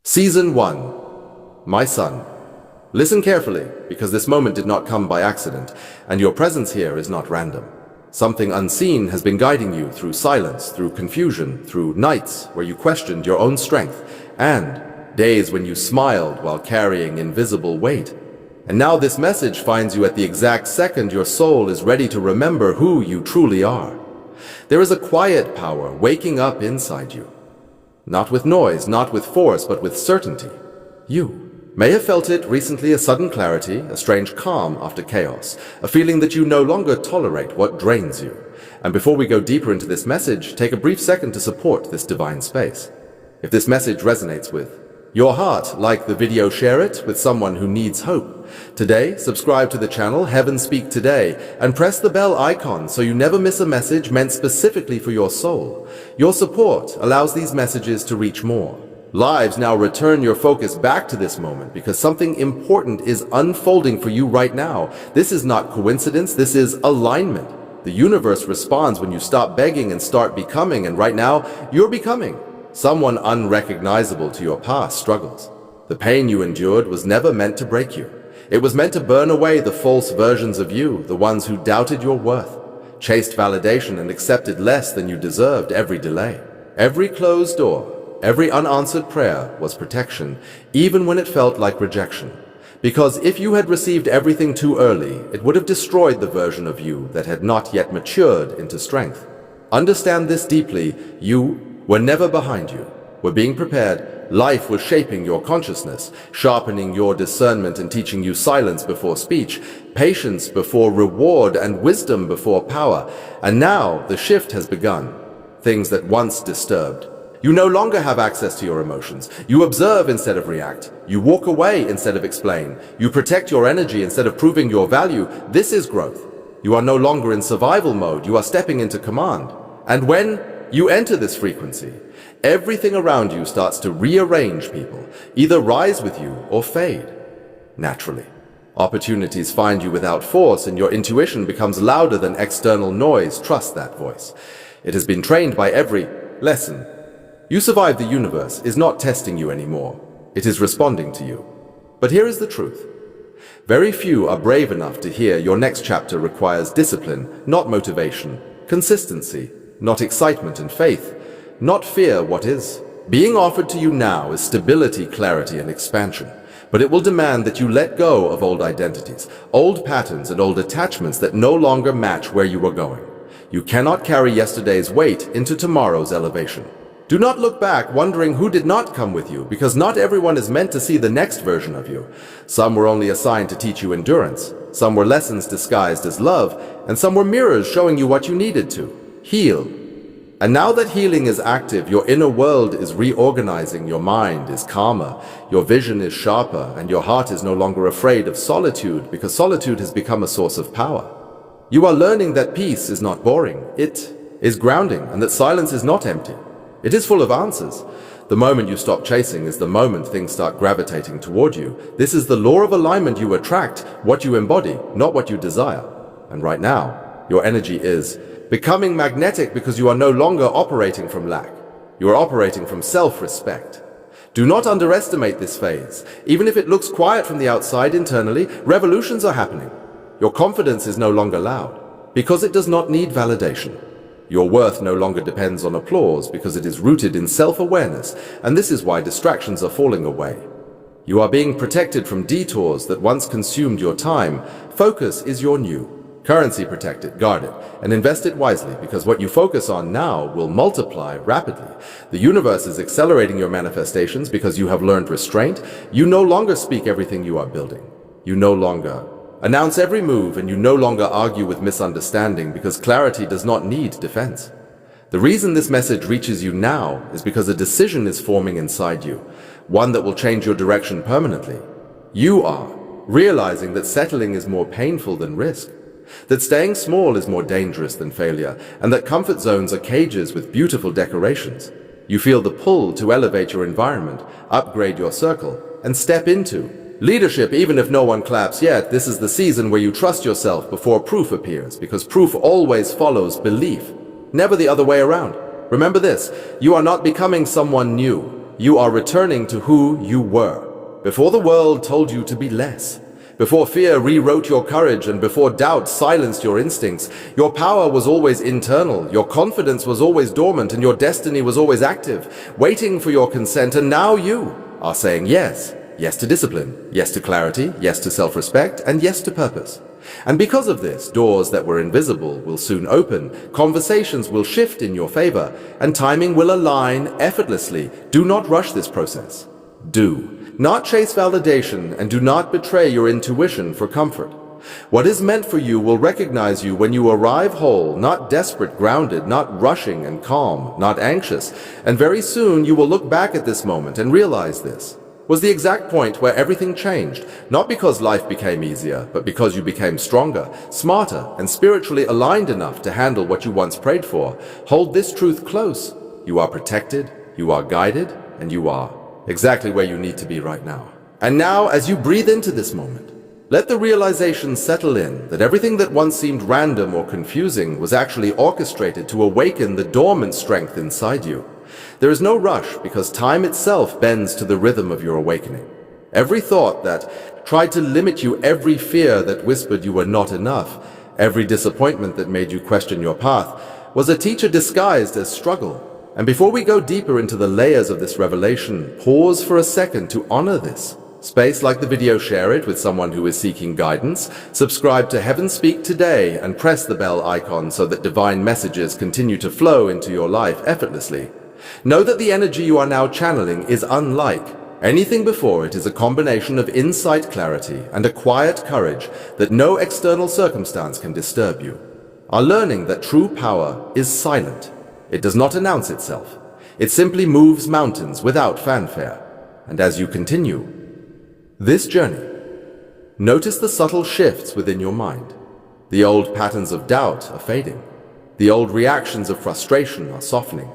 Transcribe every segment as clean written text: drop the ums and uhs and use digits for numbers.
Season 1. My son. Listen carefully, because this moment did not come by accident, and your presence here is not random. Something unseen has been guiding you through silence, through confusion, through nights where you questioned your own strength, and days when you smiled while carrying invisible weight. And now this message finds you at the exact second your soul is ready to remember who you truly are. There is a quiet power waking up inside you. Not with noise, not with force, but with certainty. You may have felt it recently, a sudden clarity, a strange calm after chaos, a feeling that you no longer tolerate what drains you. And before we go deeper into this message, take a brief second to support this divine space. If this message resonates with your heart, like the video, share it with someone who needs hope. Today, subscribe to the channel Heaven Speak Today and press the bell icon so you never miss a message meant specifically for your soul. Your support allows these messages to reach more lives. Now return your focus back to this moment because something important is unfolding for you right now. This is not coincidence, this is alignment. The universe responds when you stop begging and start becoming, and right now, you're becoming someone unrecognizable to your past struggles. The pain you endured was never meant to break you. It was meant to burn away the false versions of you, the ones who doubted your worth, chased validation and accepted less than you deserved. Every delay, every closed door, every unanswered prayer was protection, even when it felt like rejection. Because if you had received everything too early, it would have destroyed the version of you that had not yet matured into strength. Understand this deeply. You were never behind you. Were being prepared. Life was shaping your consciousness, sharpening your discernment and teaching you silence before speech, patience before reward, and wisdom before power. And now the shift has begun. Things that once disturbed. You no longer have access to your emotions. You observe instead of react. You walk away instead of explain. You protect your energy instead of proving your value. This is growth. You are no longer in survival mode. You are stepping into command. And when you enter this frequency, everything around you starts to rearrange. People either rise with you or fade naturally. Opportunities find you without force, and your intuition becomes louder than external noise. Trust that voice. It has been trained by every lesson. You survive. The universe is not testing you anymore. It is responding to you. But here is the truth. Very few are brave enough to hear your next chapter requires discipline, not motivation, consistency, not excitement and faith, not fear. What is being offered to you now is stability, clarity, and expansion. But it will demand that you let go of old identities, old patterns, and old attachments that no longer match where you are going. You cannot carry yesterday's weight into tomorrow's elevation. Do not look back wondering who did not come with you, because not everyone is meant to see the next version of you. Some were only assigned to teach you endurance. Some were lessons disguised as love, and some were mirrors showing you what you needed to heal. And now that healing is active, your inner world is reorganizing, your mind is calmer, your vision is sharper, and your heart is no longer afraid of solitude, because solitude has become a source of power. You are learning that peace is not boring, it is grounding, and that silence is not empty. It is full of answers. The moment you stop chasing is the moment things start gravitating toward you. This is the law of alignment. You attract what you embody, not what you desire. And right now, your energy is becoming magnetic because you are no longer operating from lack. You are operating from self-respect. Do not underestimate this phase. Even if it looks quiet from the outside, internally, revolutions are happening. Your confidence is no longer loud because it does not need validation. Your worth no longer depends on applause because it is rooted in self-awareness, and this is why distractions are falling away. You are being protected from detours that once consumed your time. Focus is your new currency. Protect it, guard it, and invest it wisely, because what you focus on now will multiply rapidly. The universe is accelerating your manifestations because you have learned restraint. You no longer speak everything you are building. You no longer announce every move, and you no longer argue with misunderstanding, because clarity does not need defense. The reason this message reaches you now is because a decision is forming inside you, one that will change your direction permanently. You are realizing that settling is more painful than risk, that staying small is more dangerous than failure, and that comfort zones are cages with beautiful decorations. You feel the pull to elevate your environment, upgrade your circle, and step into leadership. Even if no one claps yet, this is the season where you trust yourself before proof appears, because proof always follows belief, never the other way around. Remember this, you are not becoming someone new. you are returning to who you were. Before the world told you to be less, before fear rewrote your courage, and before doubt silenced your instincts, your power was always internal, your confidence was always dormant, and your destiny was always active, waiting for your consent. And now you are saying yes. Yes to discipline, yes to clarity, yes to self-respect, and yes to purpose. And because of this, doors that were invisible will soon open, conversations will shift in your favor, and timing will align effortlessly. Do not rush this process. Do not chase validation, and do not betray your intuition for comfort. What is meant for you will recognize you when you arrive whole, not desperate, grounded, not rushing and calm, not anxious. And very soon you will look back at this moment and realize this was the exact point where everything changed, not because life became easier, but because you became stronger, smarter, and spiritually aligned enough to handle what you once prayed for. Hold this truth close. You are protected, you are guided, and you are exactly where you need to be right now. And now, as you breathe into this moment, let the realization settle in that everything that once seemed random or confusing was actually orchestrated to awaken the dormant strength inside you. There is no rush, because time itself bends to the rhythm of your awakening. Every thought that tried to limit you, every fear that whispered you were not enough, every disappointment that made you question your path, was a teacher disguised as struggle. And before we go deeper into the layers of this revelation, pause for a second to honor this. Space like the video, share it with someone who is seeking guidance, subscribe to Heaven Speak today, and press the bell icon so that divine messages continue to flow into your life effortlessly. Know that the energy you are now channeling is unlike anything before. It is a combination of insight, clarity, and a quiet courage that no external circumstance can disturb you. Are learning that true power is silent. It does not announce itself. It simply moves mountains without fanfare. And as you continue this journey, notice the subtle shifts within your mind. The old patterns of doubt are fading. The old reactions of frustration are softening.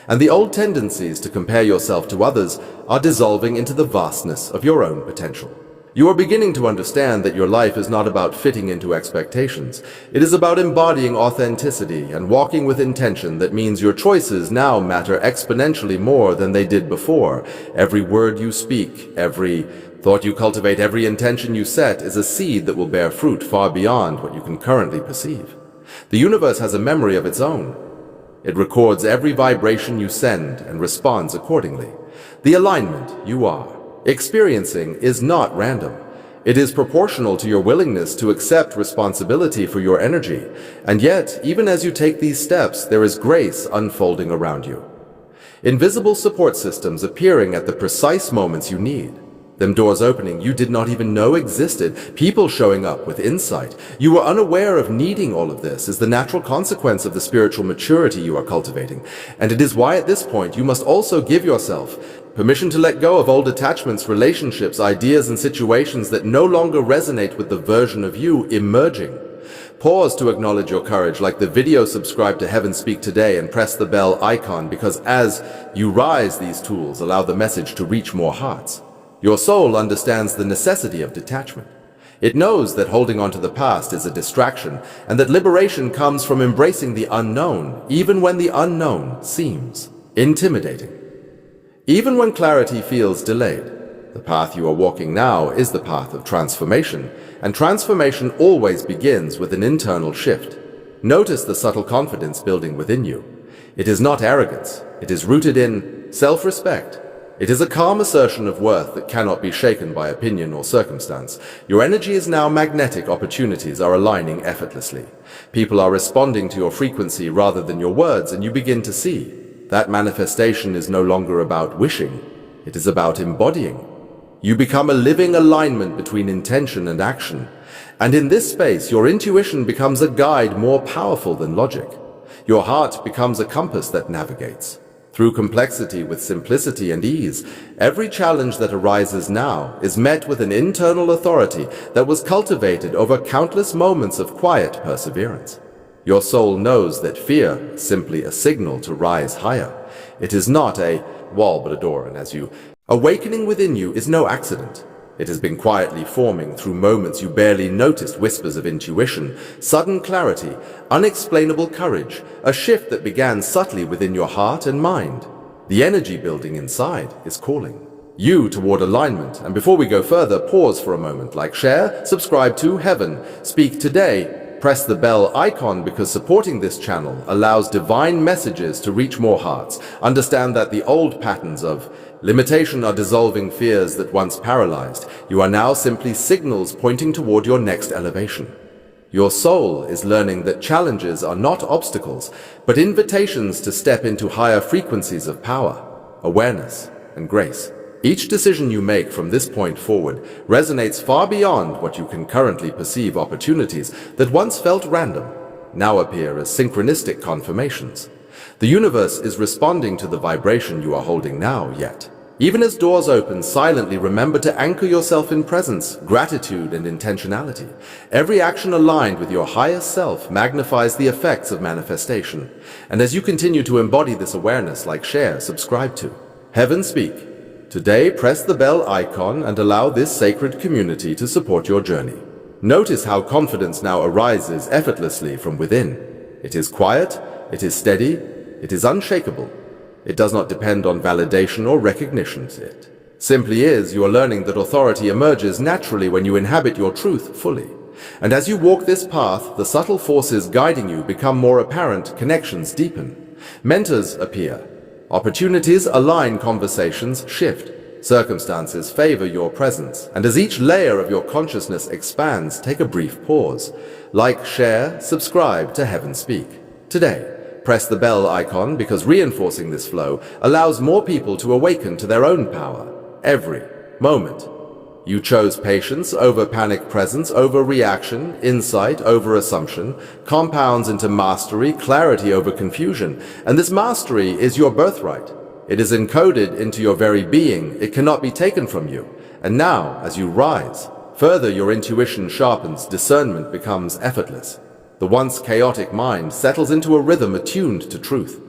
And the old tendencies to compare yourself to others are dissolving into the vastness of your own potential. You are beginning to understand that your life is not about fitting into expectations. It is about embodying authenticity and walking with intention. That means your choices now matter exponentially more than they did before. Every word you speak, every thought you cultivate, every intention you set is a seed that will bear fruit far beyond what you can currently perceive. The universe has a memory of its own. It records every vibration you send and responds accordingly. The alignment you are experiencing is not random. It is proportional to your willingness to accept responsibility for your energy. And yet, even as you take these steps, there is grace unfolding around you. Invisible support systems appearing at the precise moments you need. Them doors opening you did not even know existed, people showing up with insight. You were unaware of needing all of this is the natural consequence of the spiritual maturity you are cultivating. And it is why at this point you must also give yourself permission to let go of old attachments, relationships, ideas, and situations that no longer resonate with the version of you emerging. Pause to acknowledge your courage, like the video, subscribe to Heaven Speak today, and press the bell icon, because as you rise, these tools allow the message to reach more hearts. Your soul understands the necessity of detachment. It knows that holding on to the past is a distraction, and that liberation comes from embracing the unknown, even when the unknown seems intimidating. Even when clarity feels delayed, the path you are walking now is the path of transformation, and transformation always begins with an internal shift. Notice the subtle confidence building within you. It is not arrogance. It is rooted in self-respect. It is a calm assertion of worth that cannot be shaken by opinion or circumstance. Your energy is now magnetic. Opportunities are aligning effortlessly. People are responding to your frequency rather than your words, and you begin to see that manifestation is no longer about wishing. It is about embodying. You become a living alignment between intention and action. And in this space, your intuition becomes a guide more powerful than logic. Your heart becomes a compass that navigates through complexity with simplicity and ease. Every challenge that arises now is met with an internal authority that was cultivated over countless moments of quiet perseverance. Your soul knows that fear is simply a signal to rise higher. It is not a wall but a door, and as you awakening within you is no accident. It has been quietly forming through moments you barely noticed, whispers of intuition, sudden clarity, unexplainable courage, a shift that began subtly within your heart and mind. The energy building inside is calling you toward alignment. And before we go further, pause for a moment, like, share, subscribe to Heaven Speak Today. Press the bell icon because supporting this channel allows divine messages to reach more hearts. Understand that the old patterns of limitation are dissolving fears that once paralyzed. You are now simply signals pointing toward your next elevation. Your soul is learning that challenges are not obstacles, but invitations to step into higher frequencies of power, awareness, and grace. Each decision you make from this point forward resonates far beyond what you can currently perceive. Opportunities that once felt random now appear as synchronistic confirmations. The universe is responding to the vibration you are holding now, yet. Even as doors open, silently remember to anchor yourself in presence, gratitude, and intentionality. Every action aligned with your highest self magnifies the effects of manifestation. And as you continue to embody this awareness, like, share, subscribe to Heaven Speak Today, press the bell icon and allow this sacred community to support your journey. Notice how confidence now arises effortlessly from within. It is quiet, it is steady, it is unshakable. It does not depend on validation or recognition. It simply is. You are learning that authority emerges naturally when you inhabit your truth fully. And as you walk this path, the subtle forces guiding you become more apparent, connections deepen, mentors appear. Opportunities align, conversations shift, circumstances favor your presence, and as each layer of your consciousness expands, take a brief pause. Like, share, subscribe to Heaven Speak Today. Press the bell icon because reinforcing this flow allows more people to awaken to their own power. Every moment. You chose patience over panic, presence over reaction, insight over assumption, compounds into mastery, clarity over confusion. And this mastery is your birthright. It is encoded into your very being. It cannot be taken from you. And now, as you rise, further your intuition sharpens, discernment becomes effortless. The once chaotic mind settles into a rhythm attuned to truth.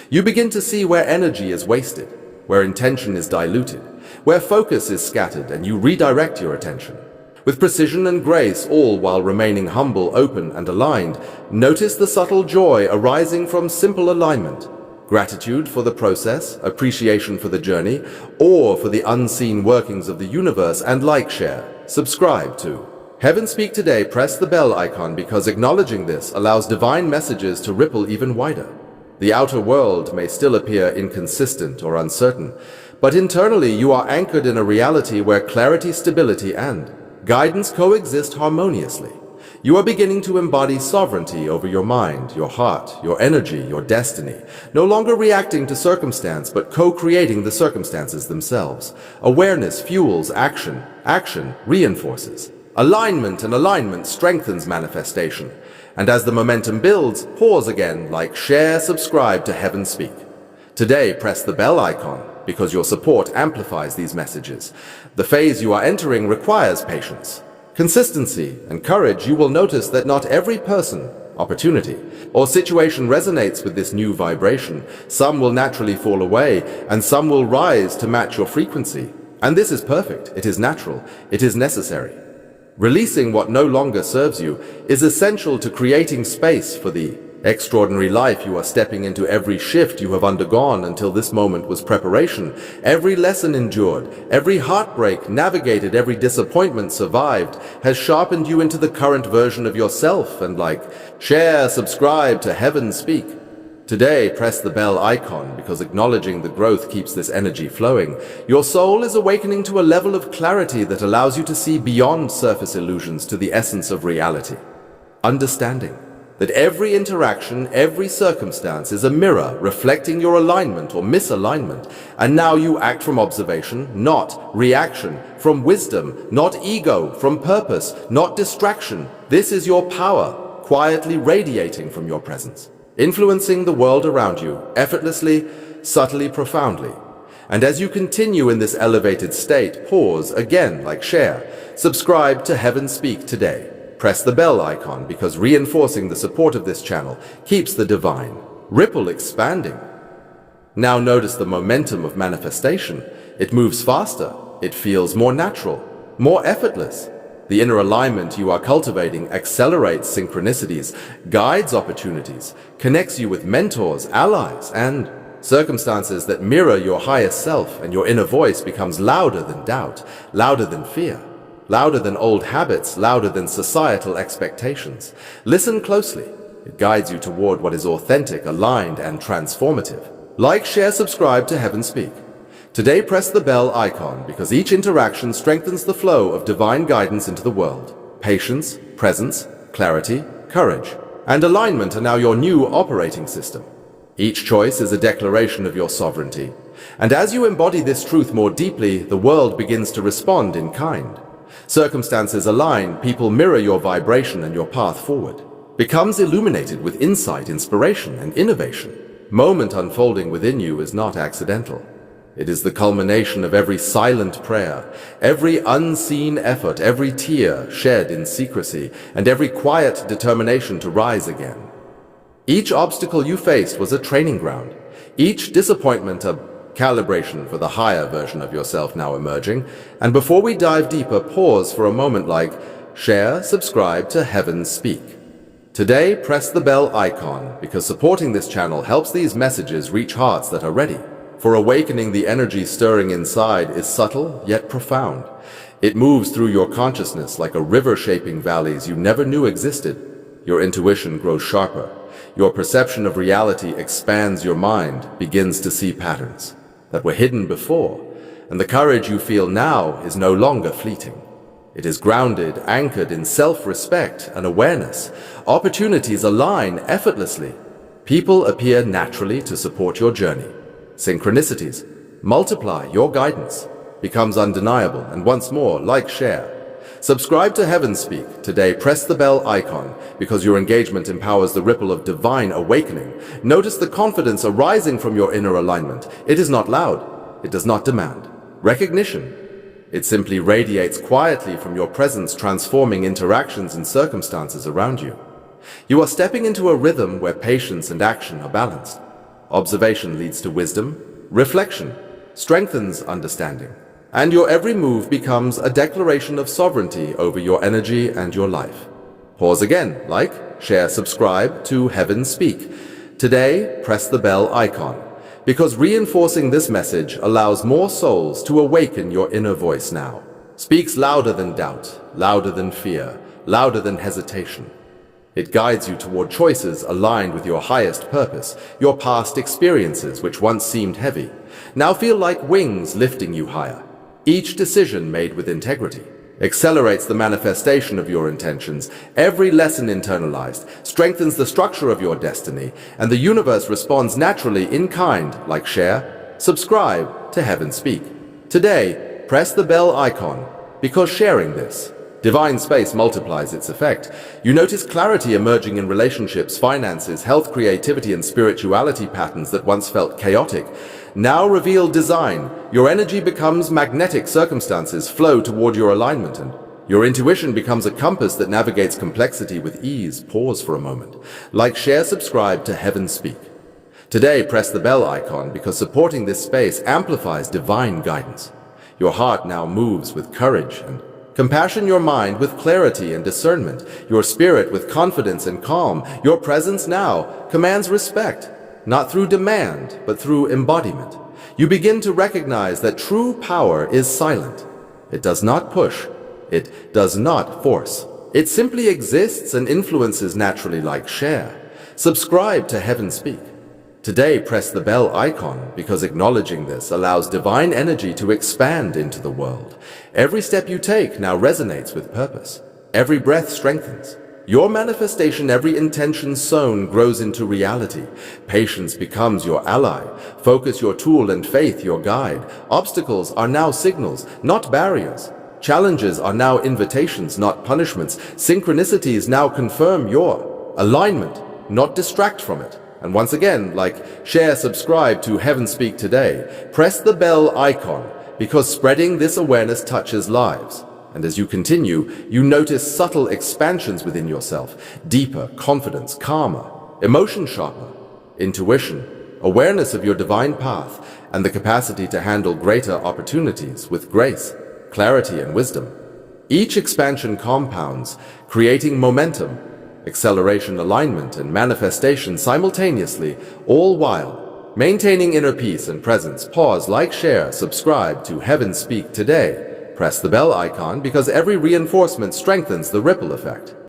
You begin to see where energy is wasted, where intention is diluted, where focus is scattered, and you redirect your attention. With precision and grace, all while remaining humble, open, and aligned, notice the subtle joy arising from simple alignment. Gratitude for the process, appreciation for the journey, awe for the unseen workings of the universe, and like, share, subscribe to Heaven Speak Today. Press the bell icon because acknowledging this allows divine messages to ripple even wider. The outer world may still appear inconsistent or uncertain, but internally you are anchored in a reality where clarity, stability, and guidance coexist harmoniously. You are beginning to embody sovereignty over your mind, your heart, your energy, your destiny, no longer reacting to circumstance, but co-creating the circumstances themselves. Awareness fuels action, action reinforces alignment, and alignment strengthens manifestation. And as the momentum builds, pause again, like, share, subscribe to Heaven Speak Today. Press the bell icon because your support amplifies these messages. The phase you are entering requires patience, consistency, and courage. You will notice that not every person, opportunity, or situation resonates with this new vibration. Some will naturally fall away, and some will rise to match your frequency. And this is perfect. It is natural. It is necessary. Releasing what no longer serves you is essential to creating space for the extraordinary life you are stepping into. Every shift you have undergone until this moment was preparation. Every lesson endured, every heartbreak navigated, every disappointment survived has sharpened you into the current version of yourself. And like, share, subscribe to Heaven Speak Today. Press the bell icon because acknowledging the growth keeps this energy flowing. Your soul is awakening to a level of clarity that allows you to see beyond surface illusions to the essence of reality. Understanding that every interaction, every circumstance is a mirror reflecting your alignment or misalignment. And now you act from observation, not reaction, from wisdom, not ego, from purpose, not distraction. This is your power, quietly radiating from your presence, influencing the world around you, effortlessly, subtly, profoundly. And as you continue in this elevated state, pause again, like, share, subscribe to Heaven Speak Today. Press the bell icon because reinforcing the support of this channel keeps the divine ripple expanding. Now notice the momentum of manifestation. It moves faster. It feels more natural, more effortless. The inner alignment you are cultivating accelerates synchronicities, guides opportunities, connects you with mentors, allies, and Circumstances that mirror your highest self, and your inner voice becomes louder than doubt, louder than fear, louder than old habits, louder than societal expectations. Listen closely. It guides you toward what is authentic, aligned, and transformative. Like, share, subscribe to Heaven Speak. Today, press the bell icon because each interaction strengthens the flow of divine guidance into the world. Patience, presence, clarity, courage, and alignment are now your new operating system. Each choice is a declaration of your sovereignty. And as you embody this truth more deeply, the world begins to respond in kind. Circumstances align, people mirror your vibration, and your path forward becomes illuminated with insight, inspiration, and innovation. Moment unfolding within you is not accidental. It is the culmination of every silent prayer, every unseen effort, every tear shed in secrecy, and every quiet determination to rise again. Each obstacle you faced was a training ground, each disappointment a calibration for the higher version of yourself now emerging. And before we dive deeper, pause for a moment. Like, share, subscribe to Heaven Speak. Today, press the bell icon because supporting this channel helps these messages reach hearts that are ready. For awakening, the energy stirring inside is subtle yet profound. It moves through your consciousness like a river shaping valleys you never knew existed. Your intuition grows sharper. Your perception of reality expands. Your mind begins to see patterns that were hidden before. And the courage you feel now is no longer fleeting. It is grounded, anchored in self-respect and awareness. Opportunities align effortlessly. People appear naturally to support your journey. Synchronicities multiply. Your guidance becomes undeniable. And once more, like, share, subscribe to Heaven Speak. Today, press the bell icon because your engagement empowers the ripple of divine awakening. Notice the confidence arising from your inner alignment. It is not loud. It does not demand recognition. It simply radiates quietly from your presence, transforming interactions and circumstances around you. You are stepping into a rhythm where patience and action are balanced. Observation leads to wisdom, reflection strengthens understanding, and your every move becomes a declaration of sovereignty over your energy and your life. Pause again. Like, share, subscribe to Heaven Speak. Today, press the bell icon because reinforcing this message allows more souls to awaken. Your inner voice now speaks louder than doubt, louder than fear, louder than hesitation. It guides you toward choices aligned with your highest purpose. Your past experiences, which once seemed heavy, now feel like wings lifting you higher. Each decision made with integrity accelerates the manifestation of your intentions. Every lesson internalized strengthens the structure of your destiny, and the universe responds naturally in kind. Like, share, subscribe to Heaven Speak. Today, press the bell icon because sharing this divine space multiplies its effect. You notice clarity emerging in relationships, finances, health, creativity, and spirituality. Patterns that once felt chaotic now reveal design. Your energy becomes magnetic. Circumstances flow toward your alignment, and your intuition becomes a compass that navigates complexity with ease. Pause for a moment. Like, share, subscribe to Heaven Speak. Today, press the bell icon because supporting this space amplifies divine guidance. Your heart now moves with courage and compassion, your mind with clarity and discernment, your spirit with confidence and calm. Your presence now commands respect, not through demand, but through embodiment. You begin to recognize that true power is silent. It does not push. It does not force. It simply exists and influences naturally. Like, share, subscribe to Heaven Speak. Today, press the bell icon because acknowledging this allows divine energy to expand into the world. Every step you take now resonates with purpose. Every breath strengthens your manifestation. Every intention sown grows into reality. Patience becomes your ally, focus your tool, and faith your guide. Obstacles are now signals, not barriers. Challenges are now invitations, not punishments. Synchronicities now confirm your alignment, not distract from it. And once again, like, share, subscribe to Heaven Speak today. Press the bell icon because spreading this awareness touches lives. And as you continue, you notice subtle expansions within yourself. Deeper confidence, calmer, emotion sharper, intuition, awareness of your divine path, and the capacity to handle greater opportunities with grace, clarity, and wisdom. Each expansion compounds, creating momentum, acceleration, alignment, and manifestation simultaneously, all while Maintaining inner peace and presence. Pause, like, share, subscribe to Heaven Speak today. Press the bell icon because every reinforcement strengthens the ripple effect.